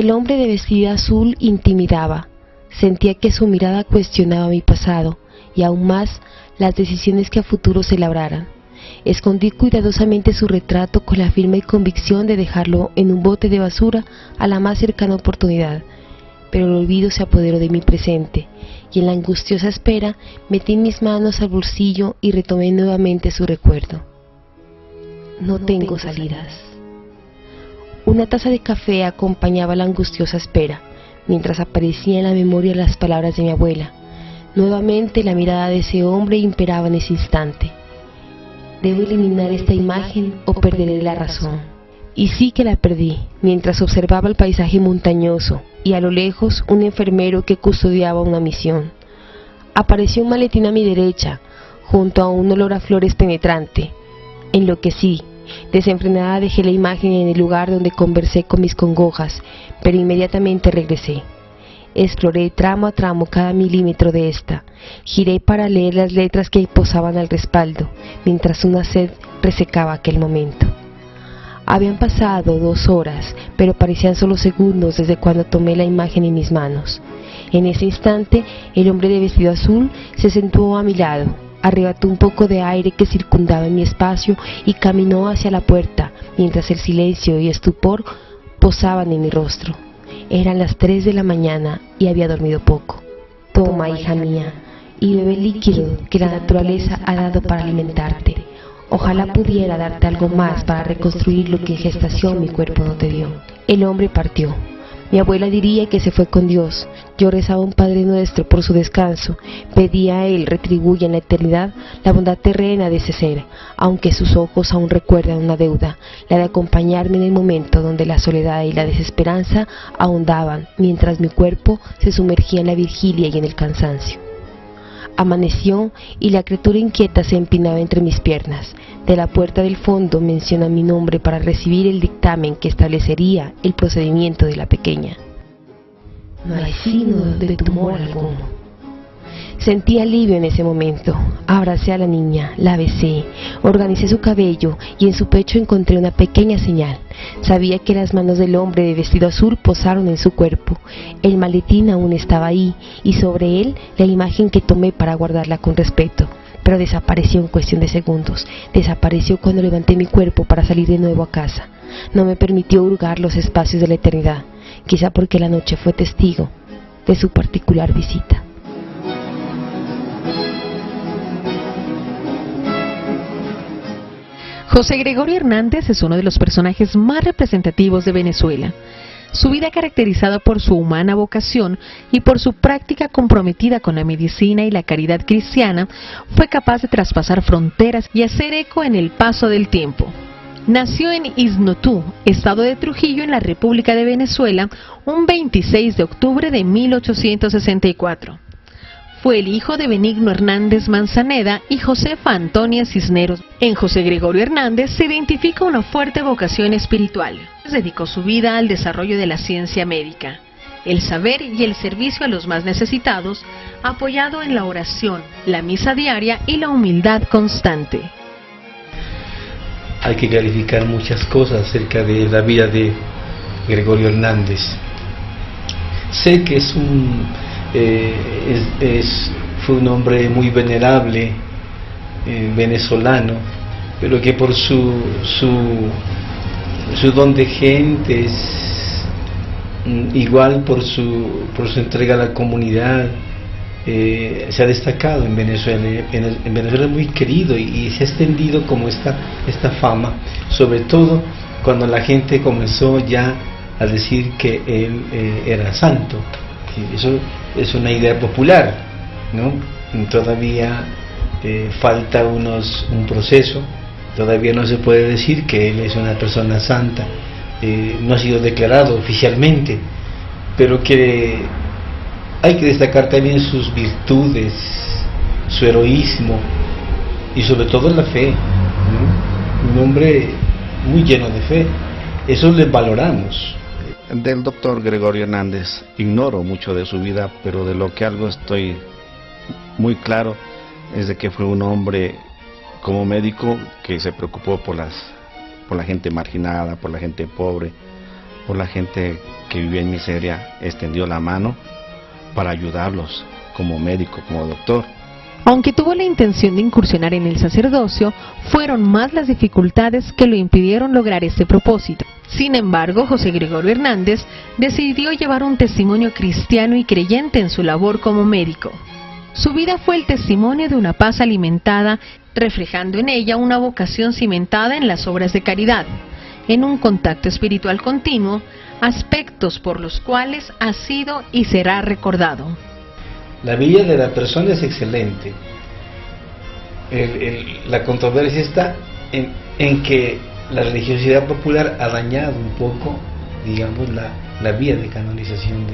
El hombre de vestido azul intimidaba. Sentía que su mirada cuestionaba mi pasado y aún más las decisiones que a futuro se labraran. Escondí cuidadosamente su retrato con la firme convicción de dejarlo en un bote de basura a la más cercana oportunidad, pero el olvido se apoderó de mi presente y en la angustiosa espera metí mis manos al bolsillo y retomé nuevamente su recuerdo. No tengo salidas. Una taza de café acompañaba la angustiosa espera, mientras aparecía en la memoria las palabras de mi abuela. Nuevamente la mirada de ese hombre imperaba en ese instante. Debo eliminar esta imagen o perderé la razón. Y sí que la perdí, mientras observaba el paisaje montañoso y a lo lejos un enfermero que custodiaba una misión. Apareció un maletín a mi derecha, junto a un olor a flores penetrante. Enloquecí. Desenfrenada dejé la imagen en el lugar donde conversé con mis congojas, pero inmediatamente regresé. Exploré tramo a tramo cada milímetro de esta. Giré para leer las letras que posaban al respaldo, mientras una sed resecaba aquel momento. Habían pasado 2 horas, pero parecían solo segundos desde cuando tomé la imagen en mis manos. En ese instante, el hombre de vestido azul se sentó a mi lado, arrebató un poco de aire que circundaba en mi espacio y caminó hacia la puerta, mientras el silencio y estupor posaban en mi rostro. Eran las 3 de la mañana y había dormido poco. Toma, hija mía, y bebe el líquido que la naturaleza ha dado para alimentarte. Ojalá pudiera darte algo más para reconstruir lo que en gestación mi cuerpo no te dio. El hombre partió. Mi abuela diría que se fue con Dios. Yo rezaba un Padre Nuestro por su descanso. Pedía a Él retribuya en la eternidad la bondad terrena de ese ser, aunque sus ojos aún recuerdan una deuda, la de acompañarme en el momento donde la soledad y la desesperanza ahondaban, mientras mi cuerpo se sumergía en la vigilia y en el cansancio. Amaneció y la criatura inquieta se empinaba entre mis piernas. De la puerta del fondo menciona mi nombre para recibir el dictamen que establecería el procedimiento de la pequeña. No hay signo de tumor alguno. Sentí alivio en ese momento. Abracé a la niña, la besé, organicé su cabello y en su pecho encontré una pequeña señal. Sabía que las manos del hombre de vestido azul posaron en su cuerpo. El maletín aún estaba ahí y sobre él la imagen que tomé para guardarla con respeto. Pero desapareció en cuestión de segundos. Desapareció cuando levanté mi cuerpo para salir de nuevo a casa. No me permitió hurgar los espacios de la eternidad, quizá porque la noche fue testigo de su particular visita. José Gregorio Hernández es uno de los personajes más representativos de Venezuela. Su vida, caracterizada por su humana vocación y por su práctica comprometida con la medicina y la caridad cristiana, fue capaz de traspasar fronteras y hacer eco en el paso del tiempo. Nació en Isnotú, estado de Trujillo, en la República de Venezuela, un 26 de octubre de 1864. Fue el hijo de Benigno Hernández Manzaneda y Josefa Antonia Cisneros. En José Gregorio Hernández se identifica una fuerte vocación espiritual. Dedicó su vida al desarrollo de la ciencia médica, el saber y el servicio a los más necesitados, apoyado en la oración, la misa diaria y la humildad constante. Hay que clarificar muchas cosas acerca de la vida de Gregorio Hernández. Sé que fue un hombre muy venerable, venezolano, pero que por su don de gentes, igual por su entrega a la comunidad, se ha destacado en Venezuela. En Venezuela es muy querido y se ha extendido como esta fama, sobre todo cuando la gente comenzó ya a decir que él era santo. Eso es una idea popular, ¿no? Todavía falta un proceso. Todavía no se puede decir que él es una persona santa, no ha sido declarado oficialmente, pero que hay que destacar también sus virtudes, su heroísmo y sobre todo la fe, ¿no? Un hombre muy lleno de fe, eso le valoramos. Del doctor Gregorio Hernández ignoro mucho de su vida, pero de lo que algo estoy muy claro es de que fue un hombre como médico que se preocupó por la gente marginada, por la gente pobre, por la gente que vivía en miseria, extendió la mano para ayudarlos como médico, como doctor. Aunque tuvo la intención de incursionar en el sacerdocio, fueron más las dificultades que lo impidieron lograr este propósito. Sin embargo, José Gregorio Hernández decidió llevar un testimonio cristiano y creyente en su labor como médico. Su vida fue el testimonio de una paz alimentada, reflejando en ella una vocación cimentada en las obras de caridad, en un contacto espiritual continuo, aspectos por los cuales ha sido y será recordado. La vida de la persona es excelente. La controversia está en que la religiosidad popular ha dañado un poco, digamos, la vía de canonización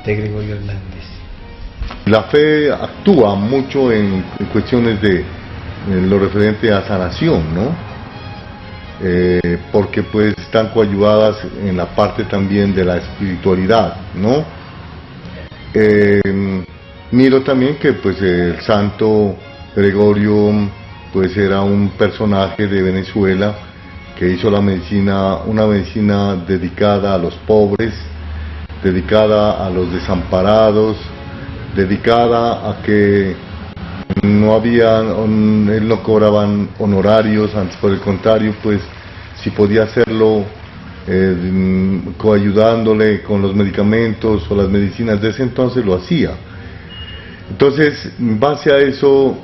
de Gregorio Hernández. La fe actúa mucho en cuestiones de lo referente a sanación, ¿no? Porque pues están coadyuvadas en la parte también de la espiritualidad, ¿no? Miro también que pues el santo Gregorio pues era un personaje de Venezuela que hizo la medicina, una medicina dedicada a los pobres, dedicada a los desamparados, dedicada a que no había, él no cobraban honorarios, antes por el contrario, pues si podía hacerlo coayudándole con los medicamentos o las medicinas de ese entonces, lo hacía. Entonces, en base a eso,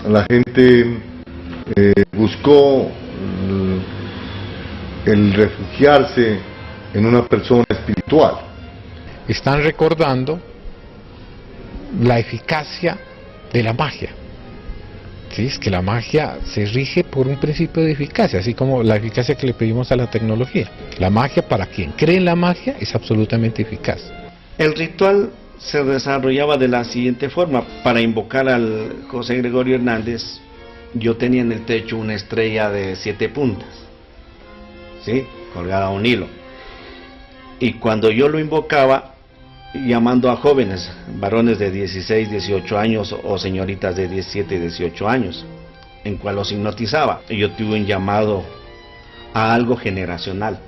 la gente buscó el refugiarse en una persona espiritual. Están recordando la eficacia de la magia. ¿Sí? Es que la magia se rige por un principio de eficacia, así como la eficacia que le pedimos a la tecnología. La magia, para quien cree en la magia, es absolutamente eficaz. El ritual se desarrollaba de la siguiente forma. Para invocar al José Gregorio Hernández, yo tenía en el techo una estrella de 7 puntas, ¿sí? Colgada a un hilo. Y cuando yo lo invocaba, llamando a jóvenes, varones de 16, 18 años o señoritas de 17, 18 años, en cual los hipnotizaba. Yo tuve un llamado a algo generacional.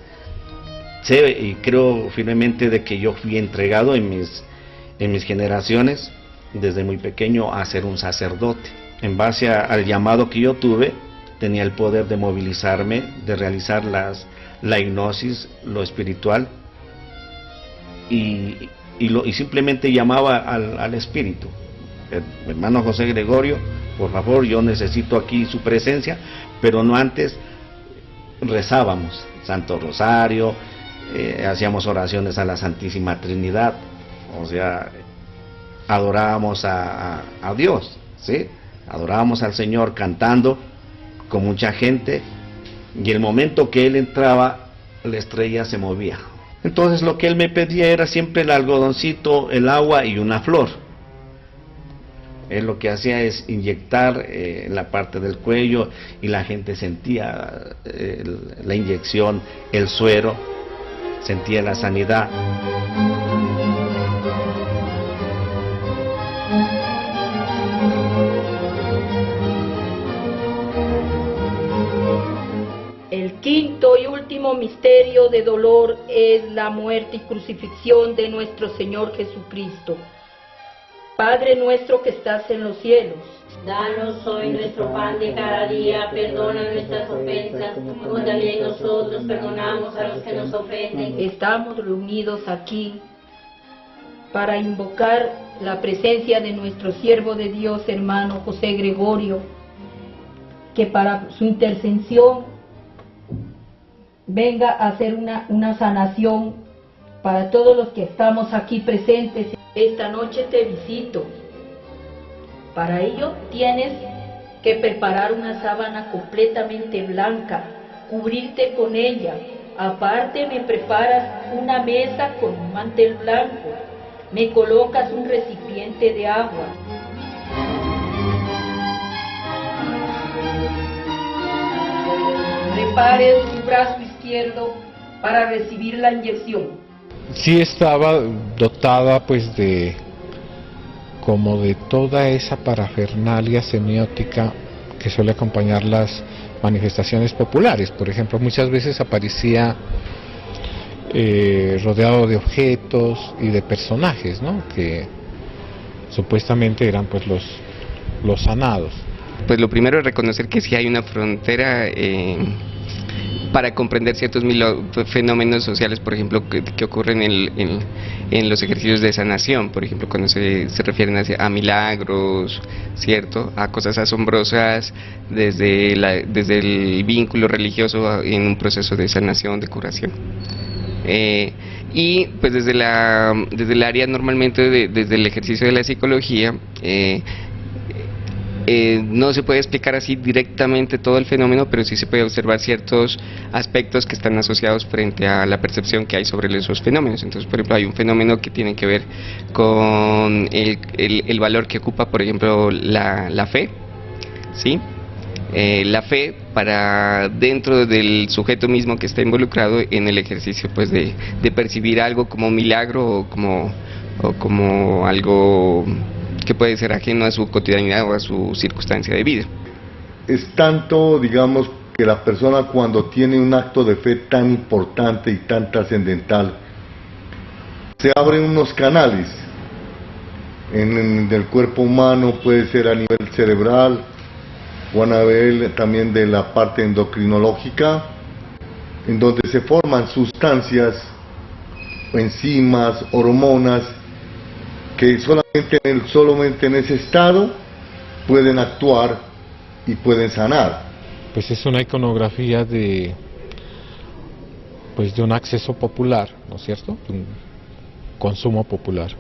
Sé y creo firmemente de que yo fui entregado en mis generaciones, desde muy pequeño, a ser un sacerdote. En base al llamado que yo tuve, tenía el poder de movilizarme, de realizar la hipnosis, lo espiritual, y simplemente llamaba al espíritu. Hermano José Gregorio, por favor, yo necesito aquí su presencia, pero no antes. Rezábamos Santo Rosario, hacíamos oraciones a la Santísima Trinidad, o sea, adorábamos a Dios, ¿sí? Adorábamos al Señor cantando con mucha gente, y el momento que Él entraba, la estrella se movía. Entonces lo que Él me pedía era siempre el algodoncito, el agua y una flor. Él lo que hacía es inyectar la parte del cuello, y la gente sentía la inyección, el suero, sentía la sanidad. El quinto y último misterio de dolor es la muerte y crucifixión de nuestro Señor Jesucristo. Padre nuestro que estás en los cielos, danos hoy nuestro pan de cada día, perdona nuestras ofensas, como también nosotros perdonamos a los que nos ofenden. Estamos reunidos aquí para invocar la presencia de nuestro siervo de Dios, hermano José Gregorio, que para su intercesión venga a hacer una sanación para todos los que estamos aquí presentes. Esta noche te visito. Para ello tienes que preparar una sábana completamente blanca, cubrirte con ella. Aparte me preparas una mesa con un mantel blanco, me colocas un recipiente de agua. Prepare su brazo izquierdo para recibir la inyección. Sí estaba dotada pues de toda esa parafernalia semiótica que suele acompañar las manifestaciones populares. Por ejemplo, muchas veces aparecía rodeado de objetos y de personajes, ¿no? Que supuestamente eran pues los sanados. Pues lo primero es reconocer que sí hay una frontera para comprender ciertos fenómenos sociales, por ejemplo, que ocurren en los ejercicios de sanación, por ejemplo, cuando se refieren a milagros, ¿cierto?, a cosas asombrosas desde el vínculo religioso en un proceso de sanación, de curación. Y pues desde el área normalmente, desde el ejercicio de la psicología, no se puede explicar así directamente todo el fenómeno, pero sí se puede observar ciertos aspectos que están asociados frente a la percepción que hay sobre esos fenómenos. Entonces, por ejemplo, hay un fenómeno que tiene que ver con el valor que ocupa, por ejemplo, la fe, ¿sí? La fe para dentro del sujeto mismo que está involucrado en el ejercicio pues de percibir algo como un milagro o como algo que puede ser ajeno a su cotidianidad o a su circunstancia de vida. Es tanto, digamos, que la persona cuando tiene un acto de fe tan importante y tan trascendental, se abren unos canales en el cuerpo humano, puede ser a nivel cerebral o a nivel también de la parte endocrinológica, en donde se forman sustancias, enzimas, hormonas, que solamente en ese estado pueden actuar y pueden sanar. Pues es una iconografía de un acceso popular, ¿no es cierto?, un consumo popular,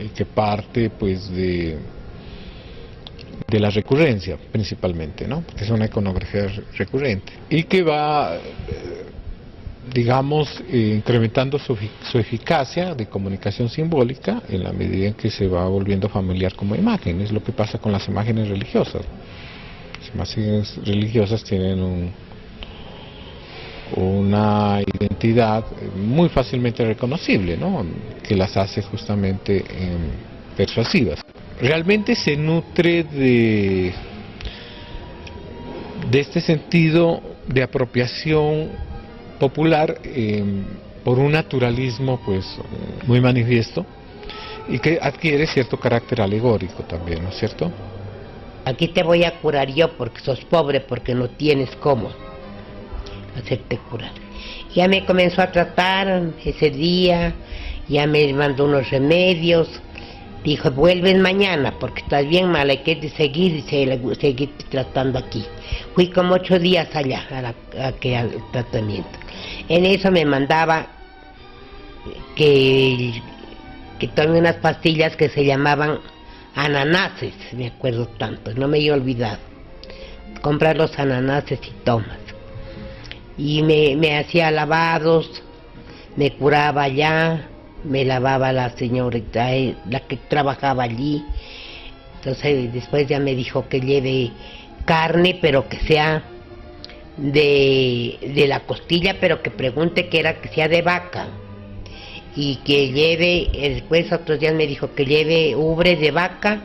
y que parte pues de la recurrencia principalmente, ¿no?, porque es una iconografía recurrente y que va digamos, incrementando su eficacia de comunicación simbólica en la medida en que se va volviendo familiar como imagen. Es lo que pasa con las imágenes religiosas. Las imágenes religiosas tienen una identidad muy fácilmente reconocible, ¿no?, que las hace justamente persuasivas. Realmente se nutre de este sentido de apropiación popular por un naturalismo pues muy manifiesto y que adquiere cierto carácter alegórico también, ¿no es cierto? Aquí te voy a curar yo porque sos pobre, porque no tienes cómo hacerte curar. Ya me comenzó a tratar ese día, ya me mandó unos remedios, dijo vuelves mañana porque estás bien mal, hay que seguir tratando aquí. Fui como 8 días allá al tratamiento. En eso me mandaba que tomé unas pastillas que se llamaban ananases, me acuerdo tanto, no me he olvidado. Comprar los ananases y tomas. Y me hacía lavados, me curaba allá, me lavaba la señorita, la que trabajaba allí. Entonces después ya me dijo que lleve carne, pero que sea de la costilla, pero que pregunte que sea de vaca, y que lleve, después otros días me dijo que lleve ubre de vaca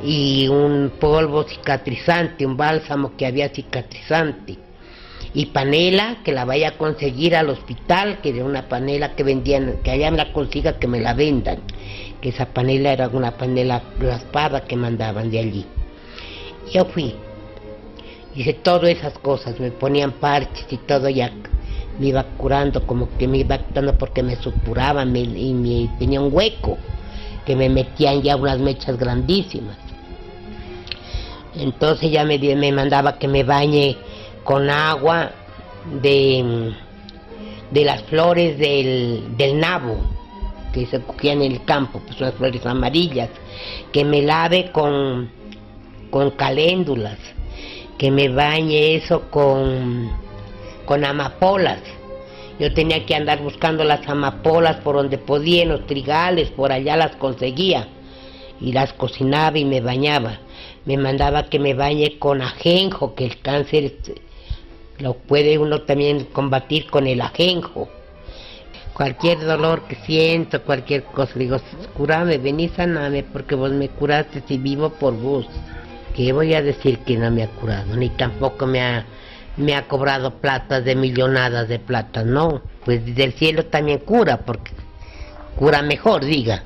y un polvo cicatrizante, un bálsamo que había cicatrizante, y panela, que la vaya a conseguir al hospital, que de una panela que vendían, que allá me la consiga, que me la vendan, que esa panela era una panela raspada que mandaban de allí. Yo fui, hice todas esas cosas, me ponían parches y todo, ya me iba curando, como que me iba quitando porque me supuraban y tenía un hueco, que me metían ya unas mechas grandísimas. Entonces ya me mandaba que me bañe con agua de las flores del nabo, que se cogían en el campo, pues unas flores amarillas, que me lave con caléndulas, que me bañe eso con amapolas. Yo tenía que andar buscando las amapolas por donde podía, en los trigales, por allá las conseguía, y las cocinaba y me bañaba. Me mandaba que me bañe con ajenjo, que el cáncer lo puede uno también combatir con el ajenjo. Cualquier dolor que siento, cualquier cosa, digo, curame, vení, saname, porque vos me curaste y vivo por vos. Que voy a decir que no me ha curado, ni tampoco me ha me ha cobrado plata de millonadas de plata, no, pues del cielo también cura, porque cura mejor, diga.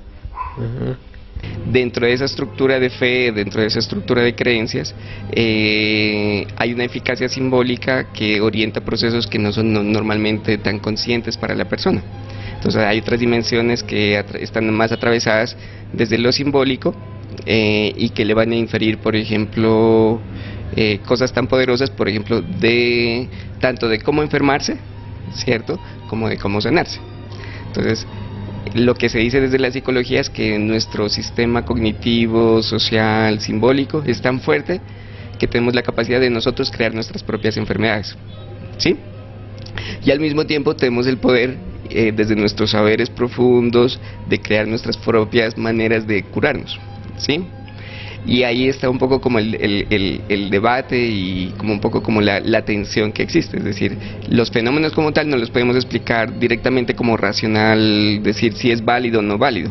Dentro de esa estructura de fe, dentro de esa estructura de creencias, hay una eficacia simbólica que orienta procesos que no son normalmente tan conscientes para la persona. Entonces hay otras dimensiones que están más atravesadas desde lo simbólico y que le van a inferir, por ejemplo, cosas tan poderosas, por ejemplo, tanto de cómo enfermarse, ¿cierto?, como de cómo sanarse. Entonces, lo que se dice desde la psicología es que nuestro sistema cognitivo, social, simbólico es tan fuerte que tenemos la capacidad de nosotros crear nuestras propias enfermedades, ¿sí? Y al mismo tiempo tenemos el poder, desde nuestros saberes profundos, de crear nuestras propias maneras de curarnos, ¿sí? Y ahí está un poco como el debate y como un poco como la tensión que existe. Es decir, los fenómenos como tal no los podemos explicar directamente como racional, decir si es válido o no válido,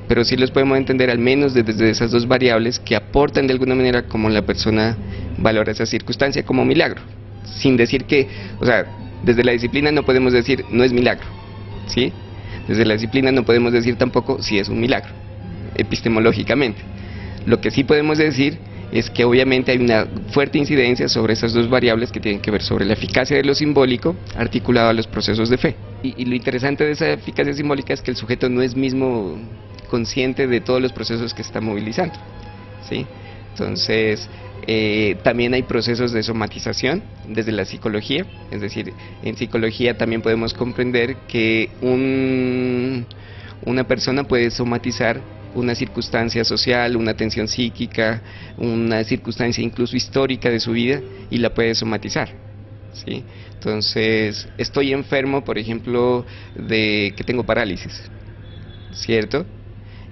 pero sí los podemos entender al menos desde esas dos variables que aportan de alguna manera como la persona valora esa circunstancia como milagro, sin decir que, o sea, desde la disciplina no podemos decir no es milagro, ¿sí? Desde la disciplina no podemos decir tampoco si es un milagro, epistemológicamente. Lo que sí podemos decir es que obviamente hay una fuerte incidencia sobre esas dos variables que tienen que ver sobre la eficacia de lo simbólico articulado a los procesos de fe. Y lo interesante de esa eficacia simbólica es que el sujeto no es mismo consciente de todos los procesos que está movilizando, ¿sí? Entonces, también hay procesos de somatización desde la psicología, es decir, en psicología también podemos comprender que una persona puede somatizar una circunstancia social, una tensión psíquica, una circunstancia incluso histórica de su vida y la puede somatizar, ¿sí? Entonces, estoy enfermo, por ejemplo, de que tengo parálisis, ¿cierto?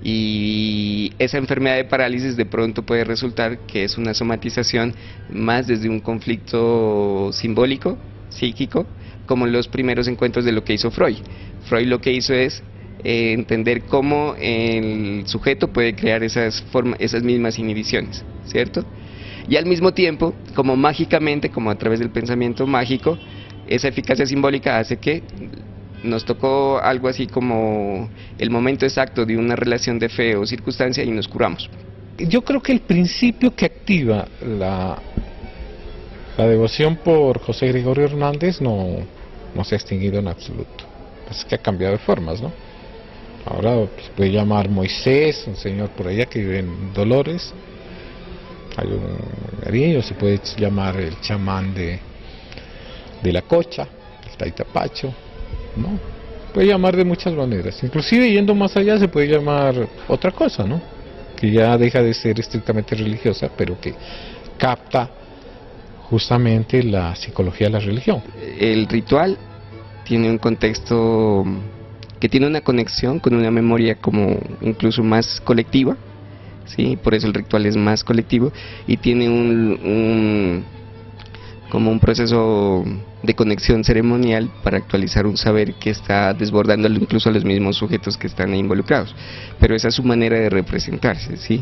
Y esa enfermedad de parálisis de pronto puede resultar que es una somatización más desde un conflicto simbólico, psíquico, como los primeros encuentros de lo que hizo Freud. Freud lo que hizo es entender cómo el sujeto puede crear esas mismas inhibiciones, ¿cierto? Y al mismo tiempo, como mágicamente, como a través del pensamiento mágico, esa eficacia simbólica hace que nos tocó algo así como el momento exacto de una relación de fe o circunstancia y nos curamos. Yo creo que el principio que activa la devoción por José Gregorio Hernández no se ha extinguido en absoluto. Es que ha cambiado de formas, ¿no? Ahora se puede llamar Moisés, un señor por allá que vive en Dolores, hay un grillo, se puede llamar el chamán de la Cocha, el Taitapacho, ¿no? Puede llamar de muchas maneras, inclusive yendo más allá se puede llamar otra cosa, ¿no? Que ya deja de ser estrictamente religiosa, pero que capta justamente la psicología de la religión. El ritual tiene un contexto que tiene una conexión con una memoria como incluso más colectiva, ¿sí? Por eso el ritual es más colectivo y tiene como un proceso de conexión ceremonial para actualizar un saber que está desbordando incluso a los mismos sujetos que están involucrados, pero esa es su manera de representarse, ¿sí?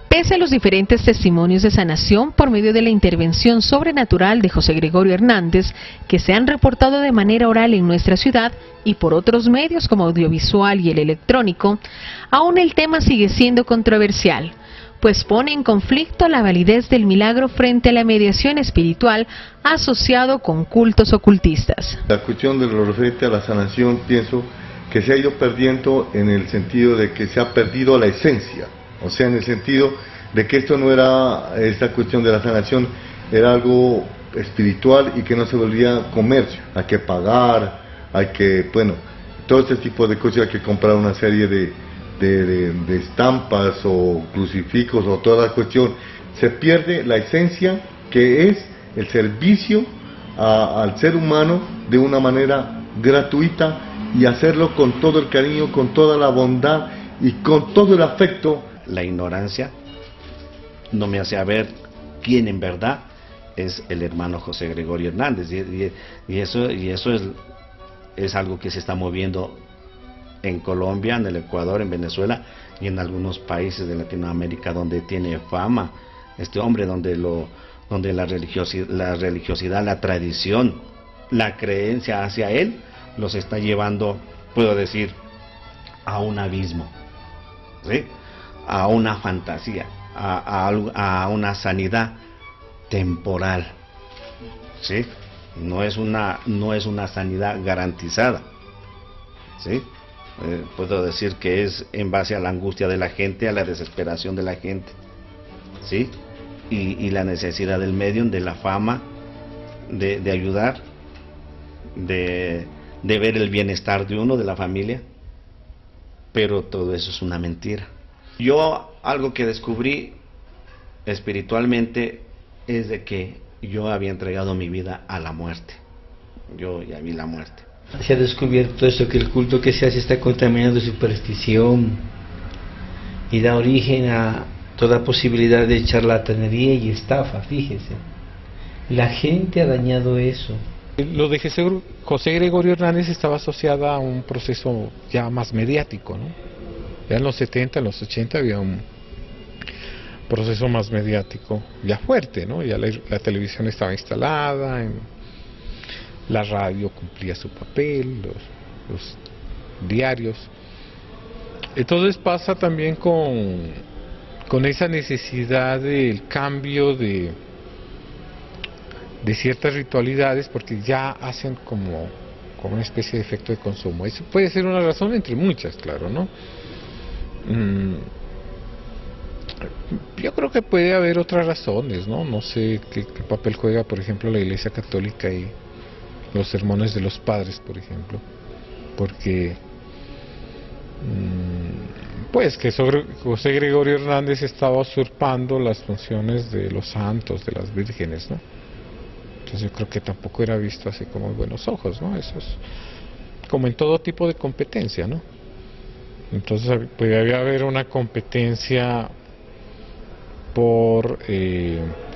Pese a los diferentes testimonios de sanación por medio de la intervención sobrenatural de José Gregorio Hernández, que se han reportado de manera oral en nuestra ciudad y por otros medios como audiovisual y el electrónico, aún el tema sigue siendo controversial, pues pone en conflicto la validez del milagro frente a la mediación espiritual asociado con cultos ocultistas. La cuestión de lo referente a la sanación, pienso que se ha ido perdiendo en el sentido de que se ha perdido la esencia. O sea, en el sentido de que esto no era, esta cuestión de la sanación era algo espiritual y que no se volvía comercio. Hay que pagar, hay que, bueno, todo este tipo de cosas, hay que comprar una serie de estampas o crucifijos o toda la cuestión. Se pierde la esencia que es el servicio al ser humano de una manera gratuita y hacerlo con todo el cariño, con toda la bondad y con todo el afecto. La ignorancia no me hace ver quién en verdad es el hermano José Gregorio Hernández, y eso es algo que se está moviendo en Colombia, en el Ecuador, en Venezuela y en algunos países de Latinoamérica donde tiene fama este hombre, donde lo donde la religiosidad, la tradición, la creencia hacia él, los está llevando, puedo decir, a un abismo, ¿sí? A una fantasía, a una sanidad temporal, ¿sí? No es una sanidad garantizada, ¿sí? Puedo decir que es en base a la angustia de la gente, a la desesperación de la gente, ¿sí? Y la necesidad del medium, de la fama, de ayudar, de ver el bienestar de uno, de la familia, pero todo eso es una mentira. Yo algo que descubrí espiritualmente es de que yo había entregado mi vida a la muerte. Yo ya vi la muerte. Se ha descubierto esto, que el culto que se hace está contaminado de superstición y da origen a toda posibilidad de charlatanería y estafa, fíjese. La gente ha dañado eso. Lo de José Gregorio Hernández estaba asociada a un proceso ya más mediático, ¿no? Ya en los 70, en los 80 había un proceso más mediático, ya fuerte, ¿no? Ya la televisión estaba instalada, la radio cumplía su papel, los diarios. Entonces pasa también con esa necesidad del cambio de ciertas ritualidades, porque ya hacen como una especie de efecto de consumo. Eso puede ser una razón entre muchas, claro, ¿no? Yo creo que puede haber otras razones, ¿no? No sé qué papel juega, por ejemplo, la Iglesia Católica y los sermones de los padres, por ejemplo, porque pues que José Gregorio Hernández estaba usurpando las funciones de los santos, de las vírgenes, ¿no? Entonces yo creo que tampoco era visto así con muy buenos ojos, ¿no? Eso es como en todo tipo de competencia, ¿no? Entonces podría haber una competencia por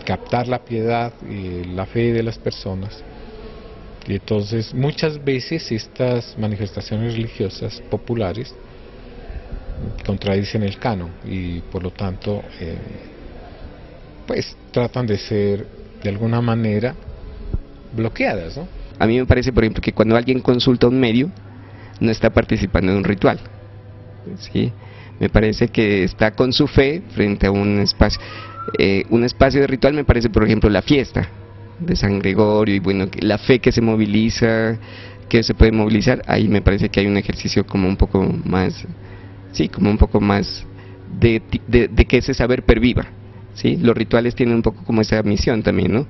captar la piedad y la fe de las personas. Y entonces muchas veces estas manifestaciones religiosas populares contradicen el canon y por lo tanto pues tratan de ser de alguna manera bloqueadas, ¿no? A mí me parece, por ejemplo, que cuando alguien consulta a un medio no está participando en un ritual, ¿sí? Me parece que está con su fe frente a un espacio. Un espacio de ritual me parece, por ejemplo, la fiesta de San Gregorio, y bueno, la fe que se moviliza, que se puede movilizar, ahí me parece que hay un ejercicio como un poco más, sí, como un poco más de que ese saber perviva, ¿sí? Los rituales tienen un poco como esa misión también, ¿no?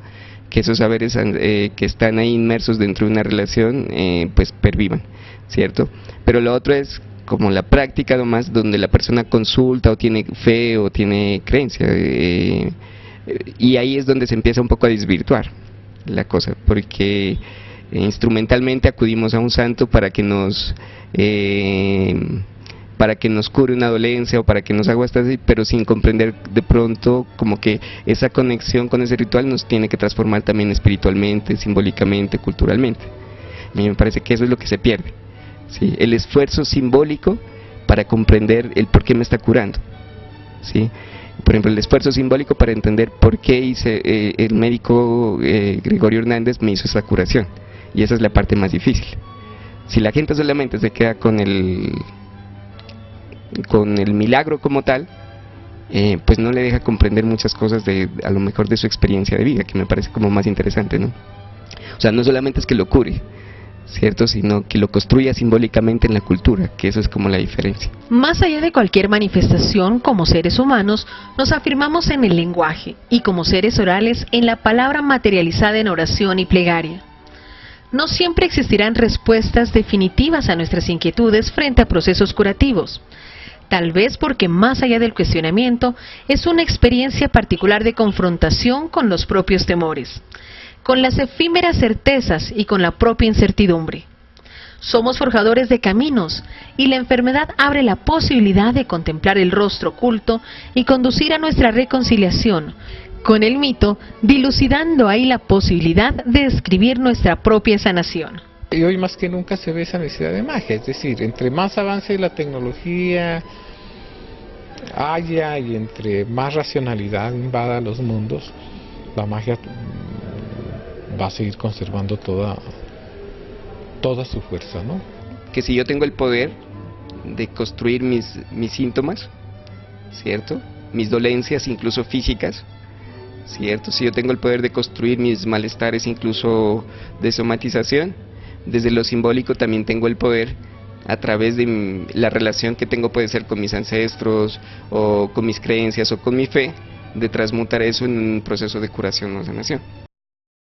Que esos saberes que están ahí inmersos dentro de una relación, pues pervivan, ¿cierto? Pero lo otro es como la práctica nomás, donde la persona consulta o tiene fe o tiene creencia, y ahí es donde se empieza un poco a desvirtuar la cosa, porque instrumentalmente acudimos a un santo para que nos cure una dolencia o para que nos haga hasta así, pero sin comprender de pronto como que esa conexión con ese ritual nos tiene que transformar también espiritualmente, simbólicamente, culturalmente. A mí me parece que eso es lo que se pierde, ¿sí? El esfuerzo simbólico para comprender el por qué me está curando, ¿sí? Por ejemplo, el esfuerzo simbólico para entender por qué el médico Gregorio Hernández me hizo esta curación, y esa es la parte más difícil. Si la gente solamente se queda con el milagro como tal, pues no le deja comprender muchas cosas a lo mejor de su experiencia de vida, que me parece como más interesante, ¿no? O sea, no solamente es que lo cure, ¿cierto?, sino que lo construya simbólicamente en la cultura, que eso es como la diferencia. Más allá de cualquier manifestación, como seres humanos, nos afirmamos en el lenguaje, y como seres orales, en la palabra materializada en oración y plegaria. No siempre existirán respuestas definitivas a nuestras inquietudes frente a procesos curativos. Tal vez porque más allá del cuestionamiento, es una experiencia particular de confrontación con los propios temores, con las efímeras certezas y con la propia incertidumbre. Somos forjadores de caminos, y la enfermedad abre la posibilidad de contemplar el rostro oculto y conducir a nuestra reconciliación con el mito, dilucidando ahí la posibilidad de escribir nuestra propia sanación. Y hoy más que nunca se ve esa necesidad de magia, es decir, entre más avance la tecnología haya y entre más racionalidad invada los mundos, la magia va a seguir conservando toda su fuerza, ¿no? Que si yo tengo el poder de construir mis síntomas, ¿cierto? Mis dolencias, incluso físicas, ¿cierto? Si yo tengo el poder de construir mis malestares, incluso de somatización, desde lo simbólico también tengo el poder, a través de la relación que tengo, puede ser con mis ancestros, o con mis creencias, o con mi fe, de transmutar eso en un proceso de curación o sanación.